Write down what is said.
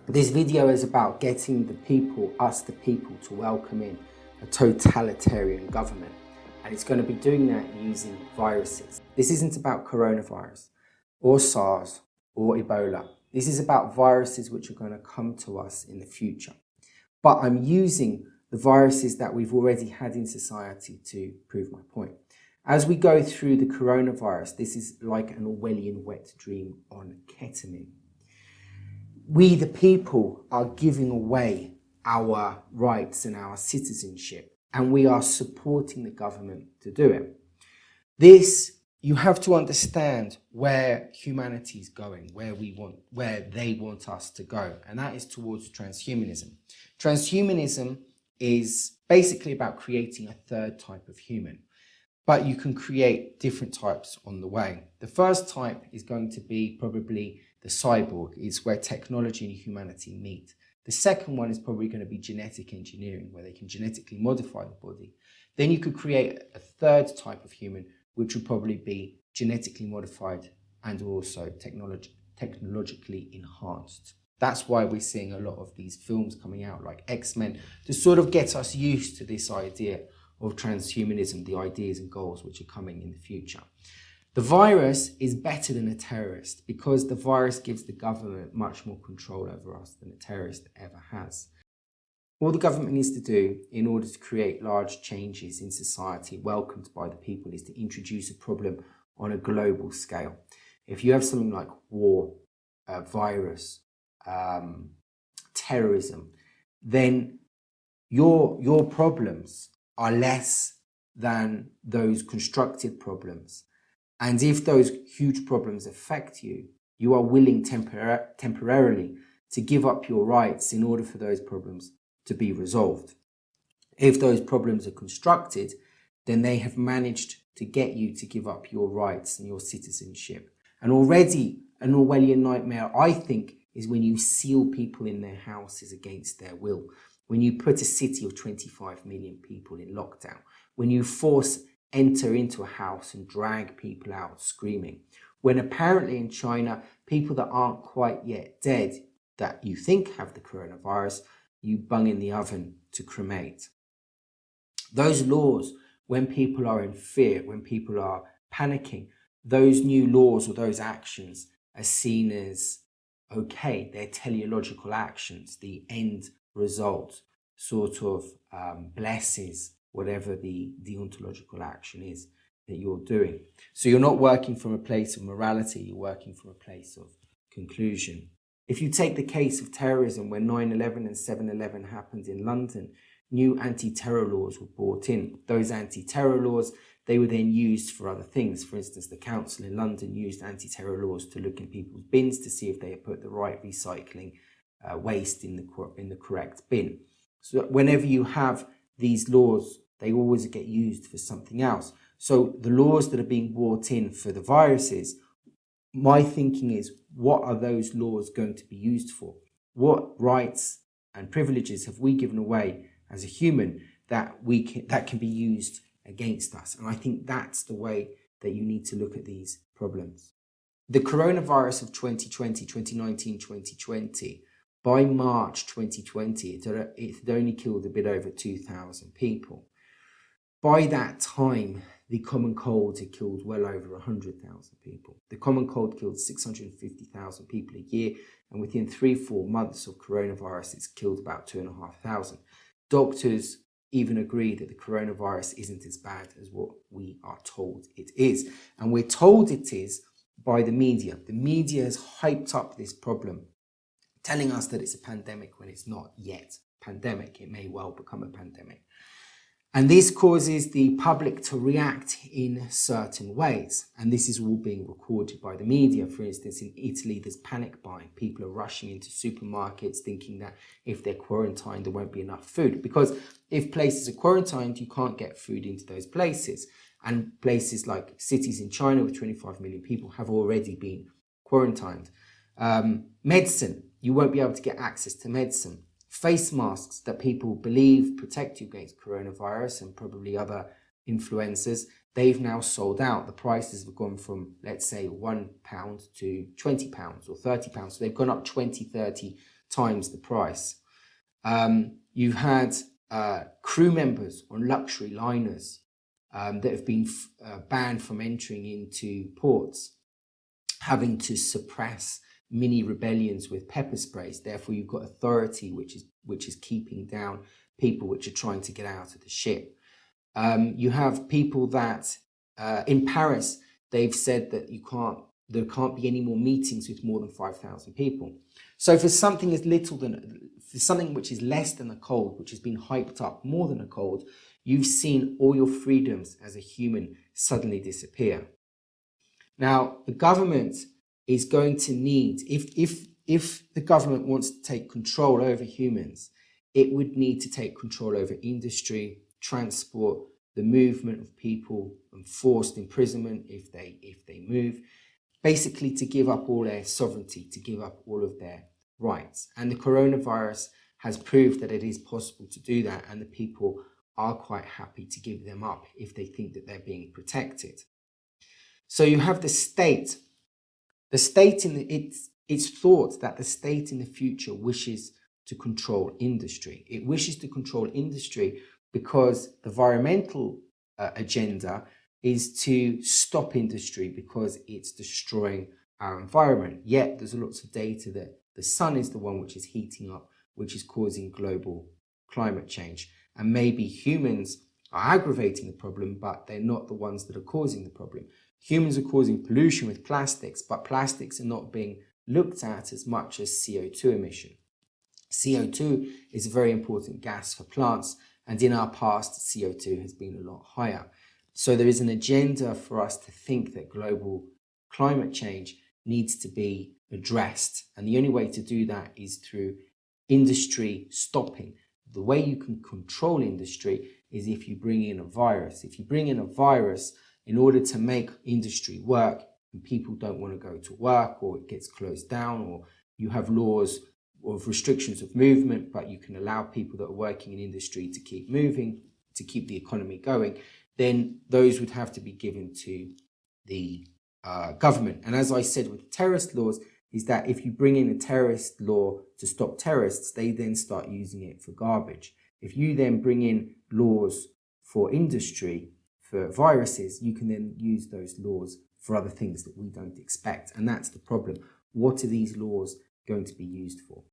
This video is about getting the people, us the people, to welcome in a totalitarian government. And it's going to be doing that using viruses. This isn't about coronavirus or SARS or Ebola. This is about viruses which are going to come to us in the future. But I'm using the viruses that we've already had in society to prove my point. As we go through the coronavirus, this is like an Orwellian wet dream on ketamine. We, the people, are giving away our rights and our citizenship, and we are supporting the government to do it. This, you have to understand where humanity is going, where they want us to go, and that is towards transhumanism. Transhumanism is basically about creating a third type of human, but you can create different types on the way. The first type is going to be probably the cyborg. It's where technology and humanity meet. The second one is probably going to be genetic engineering, where they can genetically modify the body. Then you could create a third type of human, which would probably be genetically modified and also technologically enhanced. That's why we're seeing a lot of these films coming out like X-Men to sort of get us used to this idea of transhumanism, the ideas and goals which are coming in the future. The virus is better than a terrorist because the virus gives the government much more control over us than a terrorist ever has. All the government needs to do in order to create large changes in society welcomed by the people is to introduce a problem on a global scale. If you have something like war, virus, terrorism, then your problems are less than those constructed problems. And if those huge problems affect you, you are willing temporarily to give up your rights in order for those problems to be resolved. If those problems are constructed, then they have managed to get you to give up your rights and your citizenship. And already an Orwellian nightmare, I think, is when you seal people in their houses against their will, when you put a city of 25 million people in lockdown, when you enter into a house and drag people out screaming, when apparently in China, people that aren't quite yet dead, that you think have the coronavirus, you bung in the oven to cremate. Those laws, when people are in fear, when people are panicking, those new laws or those actions are seen as okay. They're teleological actions. The end result sort of blesses whatever the deontological action is that you're doing. So you're not working from a place of morality, you're working from a place of conclusion. If you take the case of terrorism, when 9/11 and 7/11 happened in London, new anti-terror laws were brought in. Those anti-terror laws, they were then used for other things. For instance, the council in London used anti-terror laws to look in people's bins to see if they had put the right recycling waste in the correct bin. So whenever you have these laws, they always get used for something else. So the laws that are being brought in for the viruses, my thinking is, what are those laws going to be used for? What rights and privileges have we given away as a human that can be used against us? And I think that's the way that you need to look at these problems. The coronavirus of 2020, 2019, 2020, by March 2020, it had only killed a bit over 2,000 people. By that time, the common cold had killed well over 100,000 people. The common cold killed 650,000 people a year, and within 3-4 months of coronavirus, it's killed about 2,500. Doctors even agree that the coronavirus isn't as bad as what we are told it is. And we're told it is by the media. The media has hyped up this problem, telling us that it's a pandemic when it's not yet a pandemic. It may well become a pandemic. And this causes the public to react in certain ways. And this is all being recorded by the media. For instance, in Italy, there's panic buying. People are rushing into supermarkets thinking that if they're quarantined, there won't be enough food. Because if places are quarantined, you can't get food into those places. And places like cities in China with 25 million people have already been quarantined. Medicine, you won't be able to get access to medicine. Face masks that people believe protect you against coronavirus and probably other influenzas, they've now sold out. The prices have gone from, let's say, £1 to £20 or £30. So they've gone up 20, 30, times the price. You've had crew members on luxury liners that have been banned from entering into ports, having to suppress mini rebellions with pepper sprays. Therefore, you've got authority which is keeping down people which are trying to get out of the ship. You have people that in Paris, they've said that there can't be any more meetings with more than 5,000 people. So for something for something which is less than a cold, which has been hyped up more than a cold, you've seen all your freedoms as a human suddenly disappear. Now, the government is going to need, if the government wants to take control over humans, it would need to take control over industry, transport, the movement of people, and forced imprisonment if they move, basically to give up all their sovereignty, to give up all of their rights. And the coronavirus has proved that it is possible to do that, and the people are quite happy to give them up if they think that they're being protected. So you have the state. The state it's thought that the state in the future wishes to control industry. It wishes to control industry because the environmental agenda is to stop industry because it's destroying our environment. Yet there's lots of data that the sun is the one which is heating up, which is causing global climate change. And maybe humans are aggravating the problem, but they're not the ones that are causing the problem. Humans are causing pollution with plastics, but plastics are not being looked at as much as CO2 emission. CO2 is a very important gas for plants, and in our past, CO2 has been a lot higher. So there is an agenda for us to think that global climate change needs to be addressed. And the only way to do that is through industry stopping. The way you can control industry is if you bring in a virus. If you bring in a virus in order to make industry work, and people don't want to go to work, or it gets closed down, or you have laws of restrictions of movement, but you can allow people that are working in industry to keep moving, to keep the economy going, then those would have to be given to the government. And as I said with terrorist laws, is that if you bring in a terrorist law to stop terrorists, they then start using it for garbage. If you then bring in laws for industry, for viruses, you can then use those laws for other things that we don't expect. And that's the problem. What are these laws going to be used for?